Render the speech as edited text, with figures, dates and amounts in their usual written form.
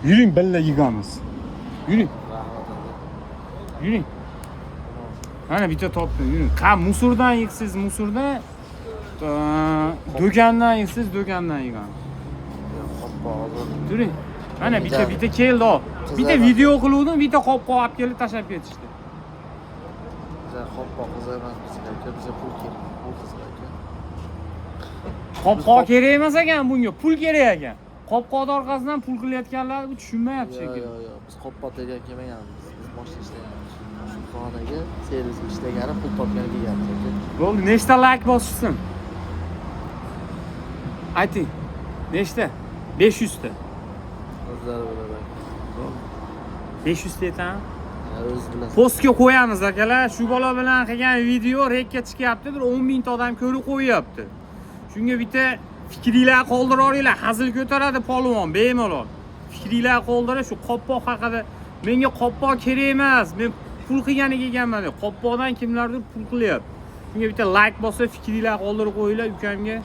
Yuring billa yigamiz. Yuring. Yuring. Mana bitta topdim. Yuring. Qa musurdan yiksiz musurdan, do'kondan yiksiz do'kondan yigamiz. Yuring. Mana bitta keldi ol. Bitta video qiluvdim, bitta qopqoq olib kelib tashlab ketishdi. Bizlar qopqoq qizlar emas bizga, bizga pul kerak. Pul qizlar aka. Qopqoq kerak emas ekan bunga, pul kerak ekan. Qopqoqning orqasidan pul qilayotganlar bu tushunmayapti shekilli. Yo'q. Biz qopqoq degan kelmaganmiz. Biz boshqa ishlayapmiz. Shu xonaga servisga ishlagani pul topgani kelyapti aka. Bo'ldi, nechta like bosishsin? Ayting. Nechta? 500 ta. O'zlari bilan. 500 ta etan. O'z bilan. Postga qo'yamiz akalar. Shu bola bilan qilgan video rekka chiqyapti, 10 ming ta odam ko'rib qo'yapti. Shunga bitta fikringlar qoldiringlar, hazil ko'taradi polvon, bemalol. Fikringlar qoldirib, shu qopqoq haqida menga qopqoq kerak emas. Men pul qilganiga kelganman. Qopqoqdan kimlardir pul qilyapti. Shunga bitta like bosib, fikringlar qoldirib qo'yinglar ukamga.